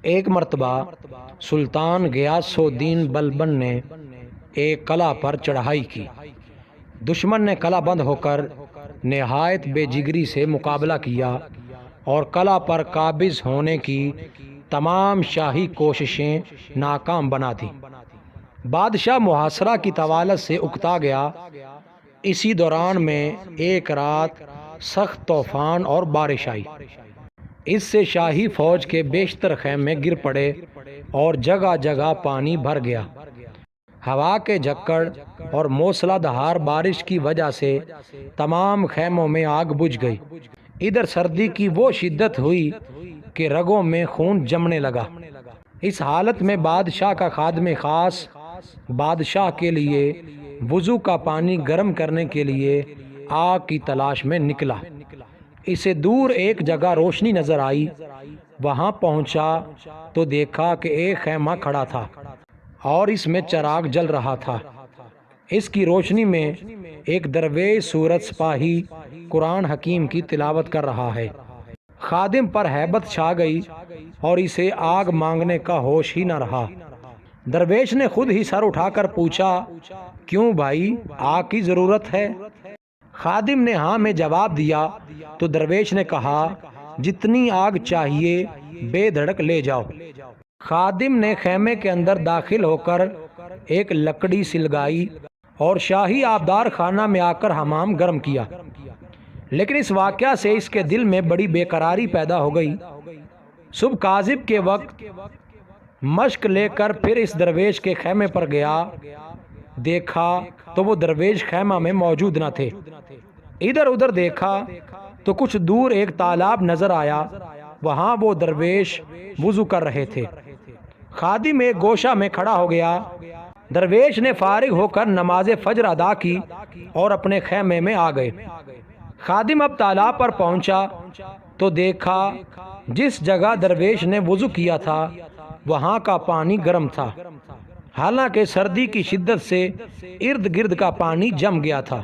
ایک مرتبہ سلطان غیاث الدین بلبن نے ایک قلعہ پر چڑھائی کی۔ دشمن نے قلعہ بند ہو کر نہایت بے جگری سے مقابلہ کیا اور قلعہ پر قابض ہونے کی تمام شاہی کوششیں ناکام بنا دیں۔ بادشاہ محاصرہ کی طوالت سے اکتا گیا۔ اسی دوران میں ایک رات سخت طوفان اور بارش آئی۔ اس سے شاہی فوج کے بیشتر خیمے گر پڑے اور جگہ جگہ پانی بھر گیا۔ ہوا کے جھکڑ اور موسلا دھار بارش کی وجہ سے تمام خیموں میں آگ بجھ گئی۔ ادھر سردی کی وہ شدت ہوئی کہ رگوں میں خون جمنے لگا۔ اس حالت میں بادشاہ کا خادم خاص بادشاہ کے لیے وضو کا پانی گرم کرنے کے لیے آگ کی تلاش میں نکلا۔ اسے دور ایک جگہ روشنی نظر آئی۔ وہاں پہنچا تو دیکھا کہ ایک خیمہ کھڑا تھا اور اس میں چراغ جل رہا تھا۔ اس کی روشنی میں ایک درویش صورت سپاہی قرآن حکیم کی تلاوت کر رہا ہے۔ خادم پر ہیبت چھا گئی اور اسے آگ مانگنے کا ہوش ہی نہ رہا۔ درویش نے خود ہی سر اٹھا کر پوچھا، کیوں بھائی، آگ کی ضرورت ہے؟ خادم نے ہاں میں جواب دیا تو درویش نے کہا، جتنی آگ چاہیے بے دھڑک لے جاؤ۔ خادم نے خیمے کے اندر داخل ہو کر ایک لکڑی سلگائی اور شاہی آبدار خانہ میں آ کر حمام گرم کیا۔ لیکن اس واقعہ سے اس کے دل میں بڑی بے قراری پیدا ہو گئی۔ صبح کاذب کے وقت مشق لے کر پھر اس درویش کے خیمے پر گیا۔ دیکھا تو وہ درویش خیمہ میں موجود نہ تھے۔ ادھر ادھر دیکھا تو کچھ دور ایک تالاب نظر آیا۔ وہاں وہ درویش وضو کر رہے تھے۔ خادم ایک گوشہ میں کھڑا ہو گیا۔ درویش نے فارغ ہو کر نماز فجر ادا کی اور اپنے خیمے میں آ گئے۔ خادم اب تالاب پر پہنچا تو دیکھا جس جگہ درویش نے وضو کیا تھا وہاں کا پانی گرم تھا، حالانکہ سردی کی شدت سے ارد گرد کا پانی جم گیا تھا۔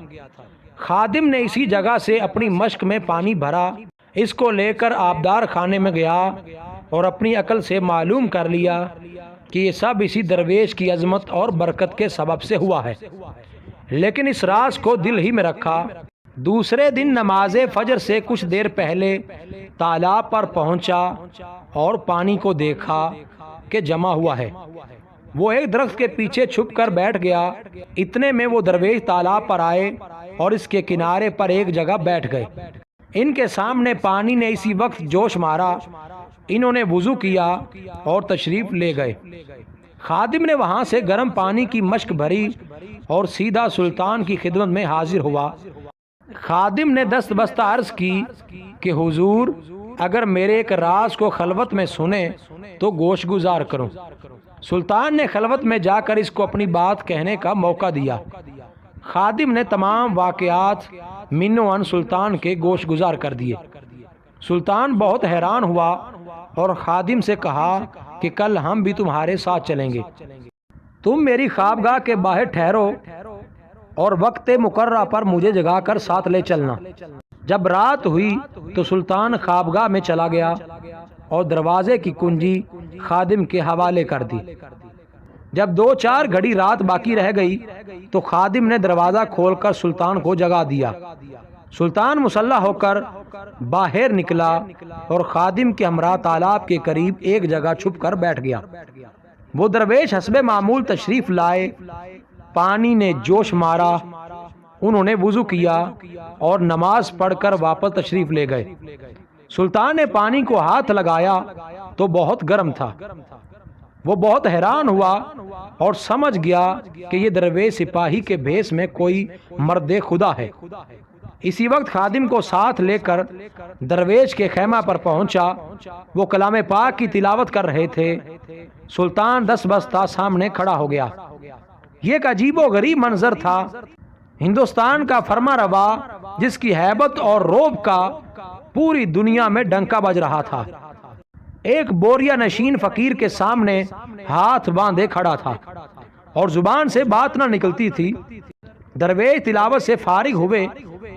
خادم نے اسی جگہ سے اپنی مشق میں پانی بھرا۔ اس کو لے کر آبدار خانے میں گیا اور اپنی عقل سے معلوم کر لیا کہ یہ سب اسی درویش کی عظمت اور برکت کے سبب سے ہوا ہے، لیکن اس راز کو دل ہی میں رکھا۔ دوسرے دن نماز فجر سے کچھ دیر پہلے تالاب پر پہنچا اور پانی کو دیکھا کہ جمع ہوا ہے۔ وہ ایک درخت کے پیچھے چھپ کر بیٹھ گیا۔ اتنے میں وہ درویش تالاب پر آئے اور اس کے کنارے پر ایک جگہ بیٹھ گئے۔ ان کے سامنے پانی نے اسی وقت جوش مارا۔ انہوں نے وضو کیا اور تشریف لے گئے۔ خادم نے وہاں سے گرم پانی کی مشک بھری اور سیدھا سلطان کی خدمت میں حاضر ہوا۔ خادم نے دست بستہ عرض کی کہ حضور، اگر میرے ایک راز کو خلوت میں سنیں تو گوش گزار کروں۔ سلطان نے خلوت میں جا کر اس کو اپنی بات کہنے کا موقع دیا۔ خادم نے تمام واقعات من و عن سلطان کے گوش گزار کر دیے۔ سلطان بہت حیران ہوا اور خادم سے کہا کہ کل ہم بھی تمہارے ساتھ چلیں گے۔ تم میری خوابگاہ کے باہر ٹھہرو اور وقت مقررہ پر مجھے جگا کر ساتھ لے چلنا۔ جب رات ہوئی تو سلطان خوابگاہ میں چلا گیا اور دروازے کی کنجی خادم کے حوالے کر دی۔ جب 2-4 گھڑی رات باقی رہ گئی تو خادم نے دروازہ کھول کر سلطان کو جگا دیا۔ سلطان مسلح ہو کر باہر نکلا اور خادم کے ہمراہ تالاب کے قریب ایک جگہ چھپ کر بیٹھ گیا۔ وہ درویش حسب معمول تشریف لائے۔ پانی نے جوش مارا۔ انہوں نے وضو کیا اور نماز پڑھ کر واپس تشریف لے گئے۔ سلطان نے پانی کو ہاتھ لگایا تو بہت گرم تھا۔ وہ بہت حیران ہوا اور سمجھ گیا کہ یہ درویش سپاہی کے بھیس میں کوئی مرد خدا ہے۔ اسی وقت خادم کو ساتھ لے کر درویش کے خیمہ پر پہنچا۔ وہ کلام پاک کی تلاوت کر رہے تھے۔ سلطان دست بستہ سامنے کھڑا ہو گیا۔ یہ ایک عجیب و غریب منظر تھا۔ ہندوستان کا فرما روا جس کی ہیبت اور رعب کا پوری دنیا میں ڈنکا بج رہا تھا، ایک بوریا نشین فقیر کے سامنے ہاتھ باندھے کھڑا تھا اور زبان سے بات نہ نکلتی تھی۔ درویش تلاوت سے فارغ ہوئے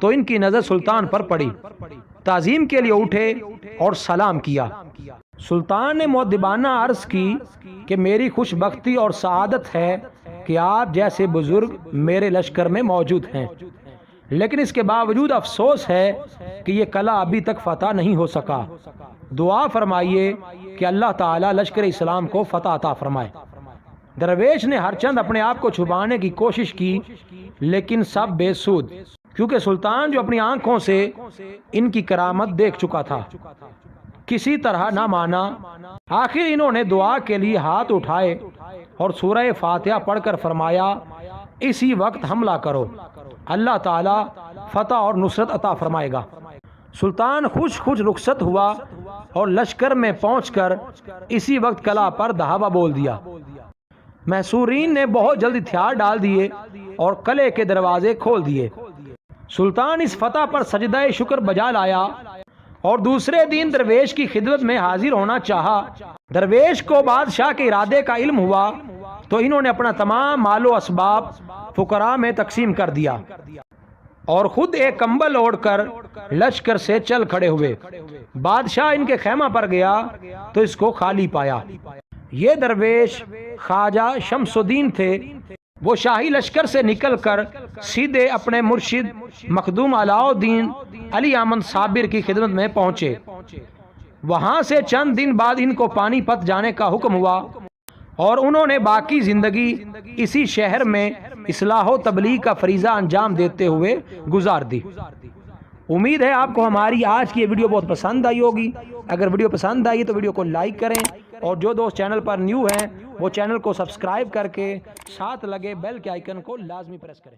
تو ان کی نظر سلطان پر پڑی۔ تعظیم کے لیے اٹھے اور سلام کیا۔ سلطان نے مؤدبانہ عرض کی کہ میری خوش بختی اور سعادت ہے کہ آپ جیسے بزرگ میرے لشکر میں موجود ہیں، لیکن اس کے باوجود افسوس ہے کہ یہ قلعہ ابھی تک فتح نہیں ہو سکا۔ دعا فرمائیے کہ اللہ تعالیٰ لشکر اسلام کو فتح عطا فرمائے۔ درویش نے ہر چند اپنے آپ کو چھپانے کی کوشش کی، لیکن سب بے سود، کیونکہ سلطان جو اپنی آنکھوں سے ان کی کرامت دیکھ چکا تھا کسی طرح نہ مانا۔ آخر انہوں نے دعا کے لیے ہاتھ اٹھائے اور سورہ فاتحہ پڑھ کر فرمایا، اسی وقت حملہ کرو، اللہ تعالیٰ فتح اور نصرت عطا فرمائے گا۔ سلطان خوش رخصت ہوا اور لشکر میں پہنچ کر اسی وقت قلعہ پر دھاوا بول دیا۔ محصورین نے بہت جلد ہتھیار ڈال دیے اور قلعے کے دروازے کھول دیے۔ سلطان اس فتح پر سجدہ شکر بجا لایا اور دوسرے دن درویش کی خدمت میں حاضر ہونا چاہا۔ درویش کو بادشاہ کے ارادے کا علم ہوا تو انہوں نے اپنا تمام مال و اسباب فقراء میں تقسیم کر دیا اور خود ایک کمبل اوڑھ کر لشکر سے چل کھڑے ہوئے۔ بادشاہ ان کے خیمہ پر گیا تو اس کو خالی پایا۔ یہ درویش خواجہ شمس الدین تھے۔ وہ شاہی لشکر سے نکل کر سیدھے اپنے مرشد مخدوم علاء الدین علی احمد صابر کی خدمت میں پہنچے۔ وہاں سے چند دن بعد ان کو پانی پت جانے کا حکم ہوا اور انہوں نے باقی زندگی اسی شہر میں اصلاح و تبلیغ کا فریضہ انجام دیتے ہوئے گزار دی۔ امید ہے آپ کو ہماری آج کی یہ ویڈیو بہت پسند آئی ہوگی۔ اگر ویڈیو پسند آئی تو ویڈیو کو لائک کریں اور جو دوست چینل پر نیو ہیں وہ چینل کو سبسکرائب کر کے ساتھ لگے بیل کے آئیکن کو لازمی پریس کریں۔